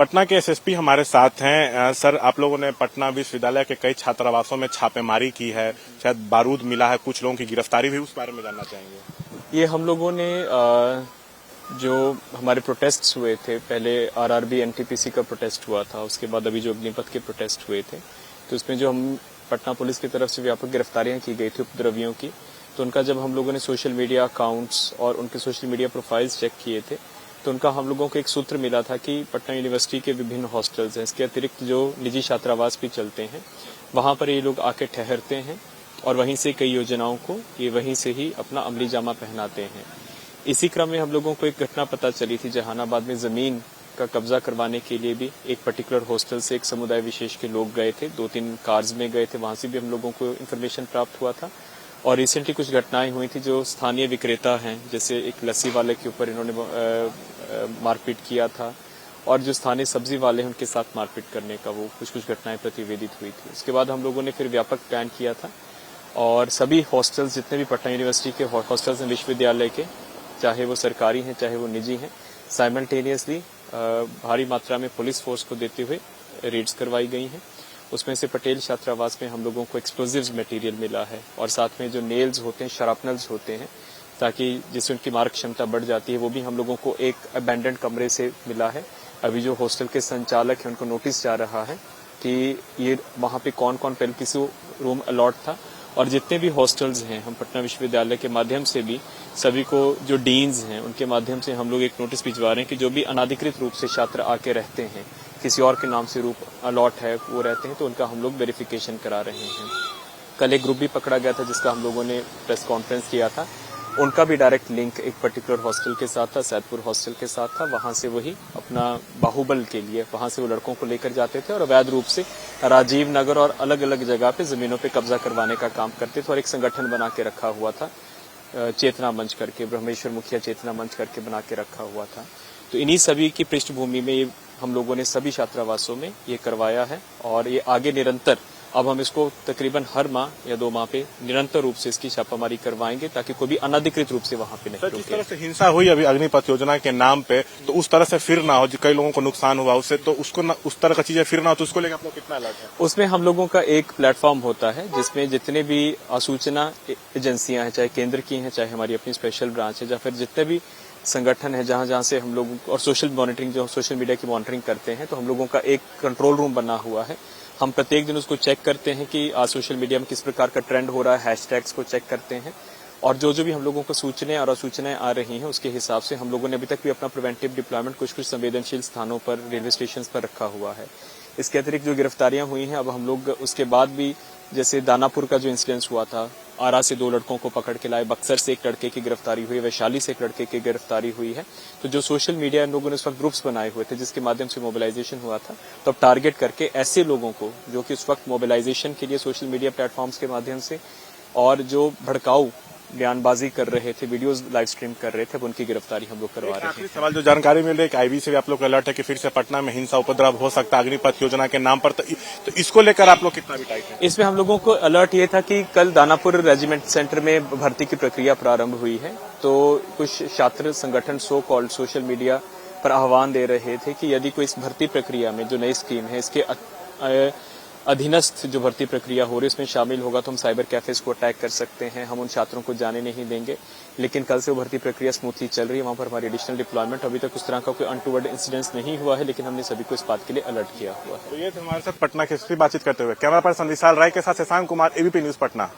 पटना के एसएसपी हमारे साथ हैं। सर, आप लोगों ने पटना विश्वविद्यालय के कई छात्रावासों में छापेमारी की है, शायद बारूद मिला है, कुछ लोगों की गिरफ्तारी भी, उस बारे में जानना चाहेंगे। ये हम लोगों ने जो हमारे प्रोटेस्ट हुए थे, पहले आरआरबी एनटीपीसी का प्रोटेस्ट हुआ था, उसके बाद अभी जो अग्निपथ के प्रोटेस्ट हुए थे, तो उसमें जो हम पटना पुलिस की तरफ से व्यापक गिरफ्तारियां की गई थी उपद्रवियों की, तो उनका जब हम लोगों ने सोशल मीडिया अकाउंट्स और उनके सोशल मीडिया प्रोफाइल्स चेक किए थे, तो उनका हम लोगों को एक सूत्र मिला था कि पटना यूनिवर्सिटी के विभिन्न हॉस्टल्स हैं, इसके अतिरिक्त जो निजी छात्रावास भी चलते हैं, वहां पर ये लोग आके ठहरते हैं और वहीं से कई योजनाओं को ये वहीं से ही अपना अमली जामा पहनाते हैं। इसी क्रम में हम लोगों को एक घटना पता चली थी, जहानाबाद में जमीन का कब्जा करवाने के लिए भी एक पर्टिकुलर हॉस्टल से एक समुदाय विशेष के लोग गए थे, 2-3 कार्स में गए थे, वहां से भी हम लोगों को इन्फॉर्मेशन प्राप्त हुआ था। और रिसेंटली कुछ घटनाएं हुई थी जो स्थानीय विक्रेता हैं, जैसे एक लस्सी वाले के ऊपर इन्होंने मारपीट किया था, और जो स्थानीय सब्जी वाले हैं उनके साथ मारपीट करने का वो कुछ घटनाएं प्रतिवेदित हुई थी। उसके बाद हम लोगों ने फिर व्यापक प्लान किया था और सभी हॉस्टल्स, जितने भी पटना यूनिवर्सिटी के हॉस्टल्स हैं विश्वविद्यालय के, चाहे वो सरकारी हैं चाहे वो निजी हैं, साइमल्टेनियसली भारी मात्रा में पुलिस फोर्स को देते हुए रेड्स करवाई गई हैं। उसमें से पटेल छात्रावास में हम लोगों को एक्सप्लोजिव्स मटेरियल मिला है और साथ में जो नेल्स होते हैं, शरापनल्स होते हैं, ताकि जिससे उनकी मारक क्षमता बढ़ जाती है, वो भी हम लोगों को एक अबैंडन्ड कमरे से मिला है। अभी जो हॉस्टल के संचालक हैं उनको नोटिस जा रहा है कि ये वहाँ पे कौन कौन पहले किसी रूम अलॉट था, और जितने भी हॉस्टल्स हैं हम पटना विश्वविद्यालय के माध्यम से भी सभी को, जो डीन्स हैं उनके माध्यम से हम लोग एक नोटिस भिजवा रहे हैं कि जो भी अनाधिकृत रूप से छात्र आके रहते हैं, किसी और के नाम से रूप अलॉट है वो रहते हैं, तो उनका हम लोग वेरिफिकेशन करा रहे हैं। कल एक ग्रुप भी पकड़ा गया था जिसका हम लोगों ने प्रेस कॉन्फ्रेंस किया था, उनका भी डायरेक्ट लिंक एक पर्टिकुलर हॉस्टल के साथ था, सैदपुर हॉस्टल के साथ था। वहां से वही अपना बाहुबल के लिए वहां से वो लड़कों को लेकर जाते थे और अवैध रूप से राजीव नगर और अलग अलग जगह पे जमीनों पे कब्जा करवाने का काम करते थे और एक संगठन बना के रखा हुआ था, चेतना मंच करके, ब्रह्मेश्वर मुखिया चेतना मंच करके बना के रखा हुआ था। तो इन्हीं सभी की पृष्ठभूमि में ये हम लोगों ने सभी छात्रावासों में ये करवाया है और ये आगे निरंतर, अब हम इसको तकरीबन हर माह या 2 माह पे निरंतर रूप से इसकी छापामारी करवाएंगे ताकि कोई भी अनधिकृत रूप से वहां पे नहीं रुके। जिस तरह से हिंसा हुई अभी अग्निपथ योजना के नाम पे, तो उस तरह से फिर ना हो, कई लोगों को नुकसान हुआ उससे, तो उसको उस तरह का चीजें फिर ना हो, तो उसको लेकर आप लोग कितना अलर्ट है? उसमें हम लोगों का एक प्लेटफॉर्म होता है जिसमें जितने भी सूचना एजेंसियां हैं, चाहे केंद्र की हैं चाहे हमारी अपनी स्पेशल ब्रांच है, या फिर जितने भी संगठन है जहां से हम लोग, और सोशल मॉनिटरिंग, जो सोशल मीडिया की मॉनिटरिंग करते हैं, तो हम लोगों का एक कंट्रोल रूम बना हुआ है। हम प्रत्येक दिन उसको चेक करते हैं कि आज सोशल मीडिया में किस प्रकार का ट्रेंड हो रहा है, हैशटैग्स को चेक करते हैं, और जो भी हम लोगों को सूचनाएं और असूचनाएं आ रही हैं उसके हिसाब से हम लोगों ने अभी तक भी अपना प्रिवेंटिव डिप्लॉयमेंट कुछ संवेदनशील स्थानों पर, रेलवे स्टेशन पर रखा हुआ है। इसके अतिरिक्त जो गिरफ्तारियां हुई हैं, अब हम लोग उसके बाद भी, जैसे दानापुर का जो इंसिडेंस हुआ था, आरा से 2 लड़कों को पकड़ के लाए, बक्सर से एक लड़के की गिरफ्तारी हुई, वैशाली से एक लड़के की गिरफ्तारी हुई है। तो जो सोशल मीडिया इन लोगों ने उस वक्त ग्रुप्स बनाए हुए थे जिसके माध्यम से मोबिलाइजेशन हुआ था, तो अब टारगेट करके ऐसे लोगों को जो कि उस वक्त मोबिलाइजेशन के लिए सोशल मीडिया प्लेटफॉर्म्स के माध्यम से और जो भड़काऊ बयानबाजी कर रहे थे, वीडियोस लाइव स्ट्रीम कर रहे थे, अब उनकी गिरफ्तारी हम लोग करवा रहे हैं। सवाल, जो जानकारी मिल रही है कि आईबी से भी आप लोग अलर्ट है कि फिर से पटना में हिंसा उपद्रव हो सकता है अग्निपथ योजना के नाम पर, तो इसको लेकर आप लोग कितना भी टाइट है? इसमें हम लोगों को अलर्ट ये था कि कल दानापुर रेजिमेंट सेंटर में भर्ती की प्रक्रिया प्रारंभ हुई है, तो कुछ छात्र संगठन सो कॉल्ड सोशल मीडिया पर आह्वान दे रहे थे कि यदि कोई इस भर्ती प्रक्रिया में जो नई स्कीम है, इसके अधीनस्थ जो भर्ती प्रक्रिया हो रही है उसमें शामिल होगा तो हम साइबर कैफेज को अटैक कर सकते हैं, हम उन छात्रों को जाने नहीं देंगे। लेकिन कल से वो भर्ती प्रक्रिया स्मूथली चल रही है, वहां पर हमारी एडिशनल डिप्लॉयमेंट, अभी तक उस तरह का कोई अनटूवर्ड इंसिडेंट्स नहीं हुआ है, लेकिन हमने सभी को इस बात के लिए अलर्ट किया हुआ है। तो ये हमारे साथ पटना के एसपी बातचीत करते हुए, कैमरा पर्सन विशाल राय के साथ शशांक कुमार, एबीपी न्यूज पटना।